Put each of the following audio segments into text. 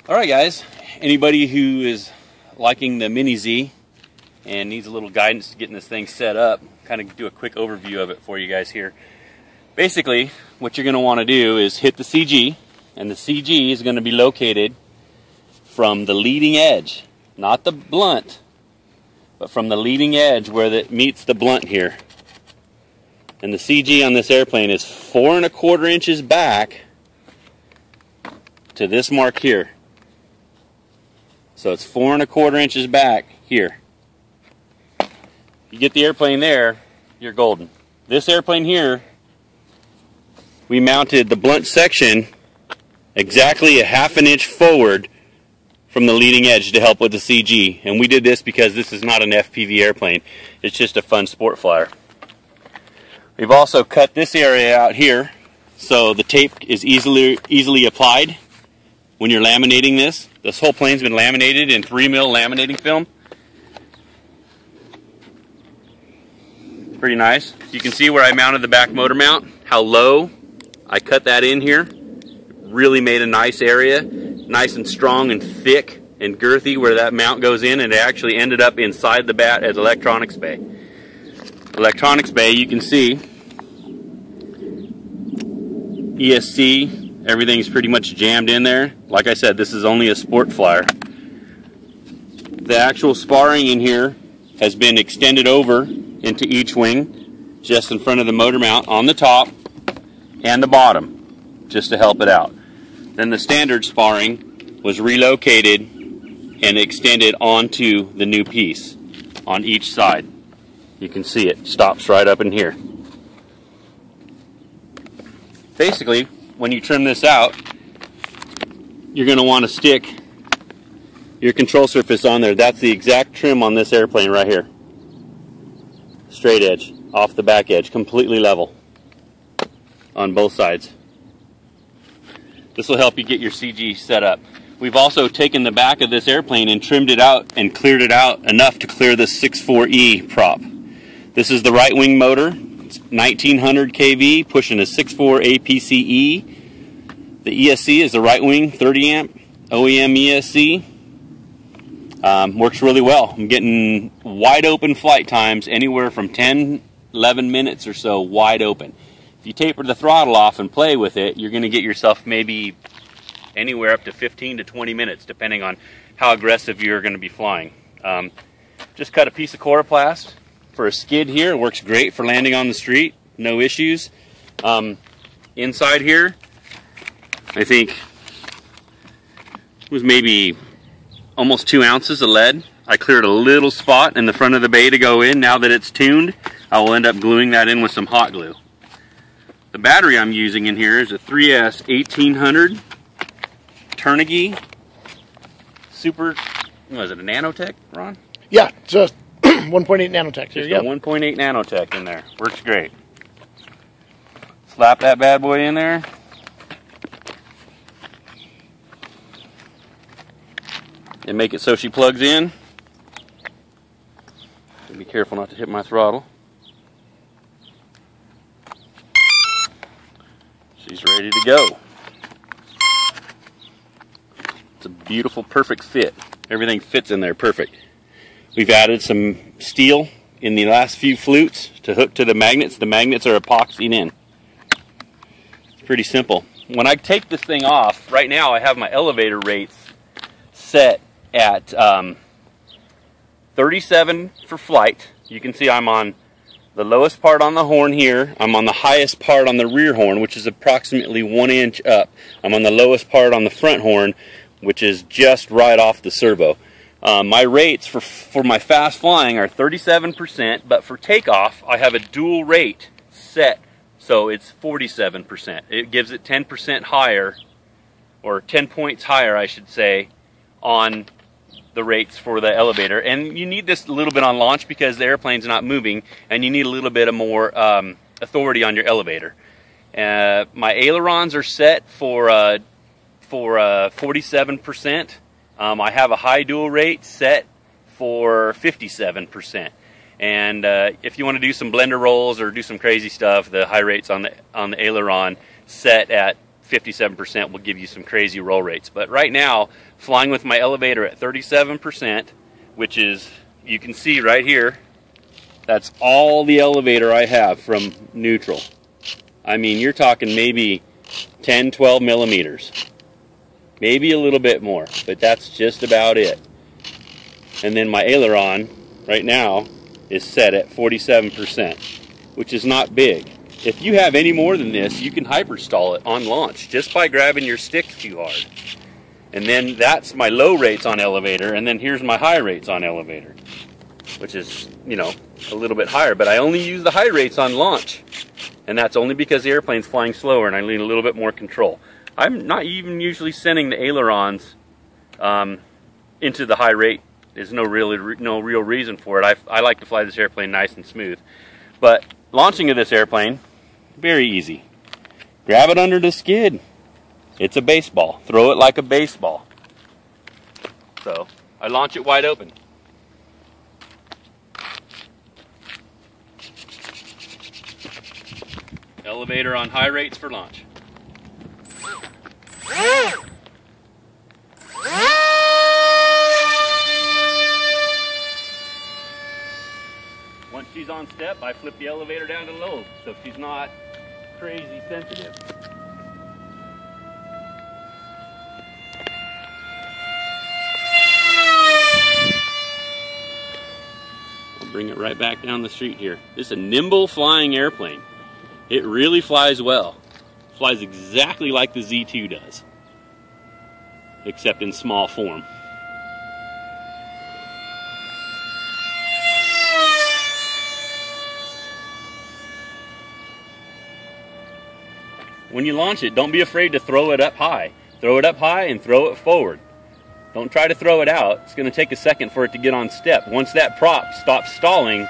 Alright guys, anybody who is liking the Mini Z and needs a little guidance to getting this thing set up, kind of do a quick overview of it for you guys here. Basically, what you're going to want to do is hit the CG, and the CG is going to be located from the leading edge, not the blunt, but from the leading edge where it meets the blunt here. And the CG on this airplane is 4 1/4 inches back to this mark here. So it's 4 1/4 inches back here. You get the airplane there, you're golden. This airplane here, we mounted the blunt section exactly a 1/2 inch forward from the leading edge to help with the CG. And we did this because this is not an FPV airplane. It's just a fun sport flyer. We've also cut this area out here so the tape is easily applied when you're laminating this. This whole plane's been laminated in 3mm laminating film. It's pretty nice. You can see where I mounted the back motor mount, how low I cut that in here. Really made a nice area, nice and strong and thick and girthy where that mount goes in, and it actually ended up inside the bat at electronics bay. Electronics bay, you can see ESC, everything's pretty much jammed in there. Like I said, this is only a sport flyer. The actual sparring in here has been extended over into each wing, just in front of the motor mount on the top and the bottom, just to help it out. Then the standard sparring was relocated and extended onto the new piece on each side. You can see it stops right up in here. Basically, when you trim this out, you're going to want to stick your control surface on there. That's the exact trim on this airplane right here. Straight edge, off the back edge, completely level on both sides. This will help you get your CG set up. We've also taken the back of this airplane and trimmed it out and cleared it out enough to clear the 6.4E prop. This is the right wing motor. It's 1900 kV, pushing a 6.4 APCE. The ESC is the right wing 30 amp OEM ESC. Works really well. I'm getting wide open flight times anywhere from 10-11 minutes or so wide open. If you taper the throttle off and play with it, you're going to get yourself maybe anywhere up to 15 to 20 minutes depending on how aggressive you're going to be flying. Just cut a piece of coroplast for a skid here. It works great for landing on the street, no issues. Inside here, I think it was maybe almost 2 ounces of lead. I cleared a little spot in the front of the bay to go in. Now that it's tuned, I will end up gluing that in with some hot glue. The battery I'm using in here is a 3S 1800 Turnagee Super, what is it, a nanotech, Ron? Yeah, just 1.8 nanotech. Just a 1.8 nanotech in there. Works great. Slap that bad boy in there. And make it so she plugs in. Be careful not to hit my throttle. She's ready to go. It's a beautiful, perfect fit. Everything fits in there perfect. We've added some steel in the last few flutes to hook to the magnets. The magnets are epoxied in. It's pretty simple. When I take this thing off, right now I have my elevator rates set at 37 for flight. You can see I'm on the lowest part on the horn here. I'm on the highest part on the rear horn, which is approximately 1 inch up. I'm on the lowest part on the front horn, which is just right off the servo. My rates for my fast flying are 37%, but for takeoff I have a dual rate set, so it's 47%. It gives it 10% higher, or 10 points higher I should say, on the rates for the elevator. And you need this a little bit on launch because the airplane's not moving, and you need a little bit of more authority on your elevator. My ailerons are set for 47%. I have a high dual rate set for 57%. And if you want to do some blender rolls or do some crazy stuff, the high rates on the aileron set at 57% will give you some crazy roll rates. But right now, flying with my elevator at 37%, which is, you can see right here, that's all the elevator I have from neutral. I mean, you're talking maybe 10, 12 millimeters. Maybe a little bit more, but that's just about it. And then my aileron right now is set at 47%, which is not big. If you have any more than this, you can hyperstall it on launch just by grabbing your stick too hard. And then that's my low rates on elevator, and then here's my high rates on elevator, which is, you know, a little bit higher. But I only use the high rates on launch, and that's only because the airplane's flying slower and I need a little bit more control. I'm not even usually sending the ailerons into the high rate. There's no real reason for it. I like to fly this airplane nice and smooth. But launching of this airplane, very easy. Grab it under the skid. It's a baseball. Throw it like a baseball. So I launch it wide open. Elevator on high rates for launch. Once she's on step, I flip the elevator down to low, so she's not crazy sensitive. I'll bring it right back down the street here. This is a nimble flying airplane. It really flies well. Flies exactly like the Z2 does, except in small form. When you launch it, don't be afraid to throw it up high. Throw it up high and throw it forward. Don't try to throw it out. It's going to take a second for it to get on step. Once that prop stops stalling,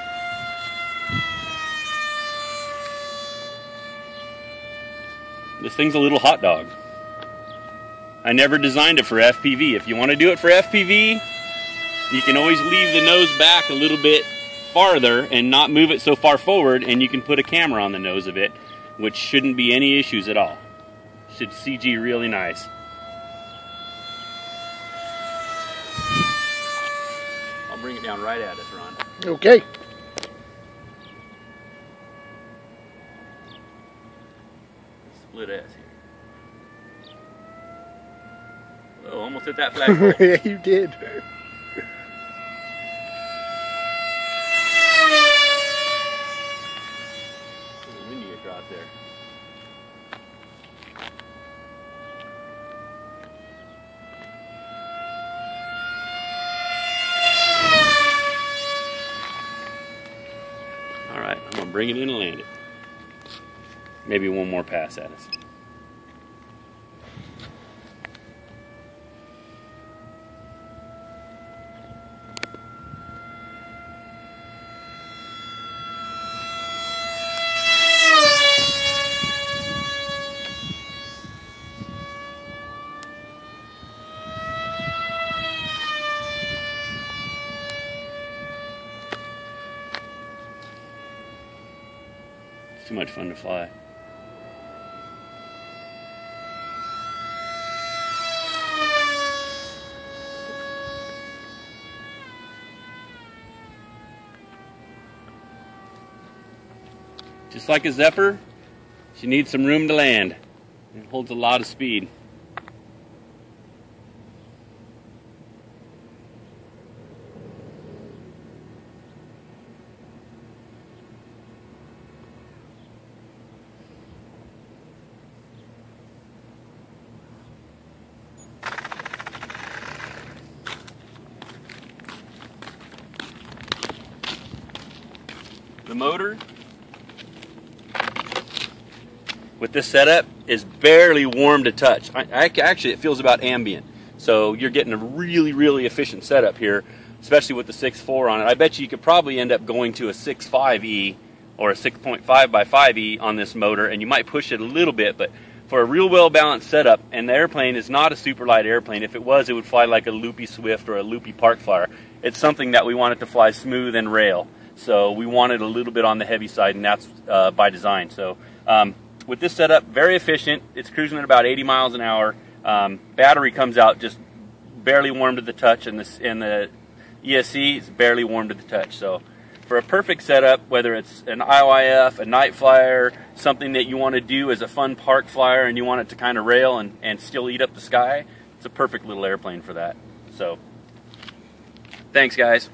this thing's a little hot dog. I never designed it for FPV. If you want to do it for FPV, you can always leave the nose back a little bit farther and not move it so far forward, and you can put a camera on the nose of it, which shouldn't be any issues at all. Should CG really nice. I'll bring it down right at us, Ron. Okay. Split S here. Oh, almost hit that flagpole. Yeah, you did. Windy across there. All right, I'm gonna bring it in and land it. Maybe one more pass at us. It's too much fun to fly. Just like a Zephyr, she needs some room to land. It holds a lot of speed. The motor with this setup is barely warm to touch. Actually, it feels about ambient. So you're getting a really, really efficient setup here, especially with the 6.4 on it. I bet you could probably end up going to a 6.5E or a 6.5 by 5E on this motor, and you might push it a little bit, but for a real well-balanced setup, and the airplane is not a super light airplane. If it was, it would fly like a loopy Swift or a loopy park flyer. It's something that we want it to fly smooth and rail. So we want it a little bit on the heavy side, and that's by design. So with this setup, very efficient. It's cruising at about 80 miles an hour. Battery comes out just barely warm to the touch, and the ESC is barely warm to the touch. So for a perfect setup, whether it's an IYF, a night flyer, something that you want to do as a fun park flyer and you want it to kind of rail and still eat up the sky, it's a perfect little airplane for that. So thanks, guys.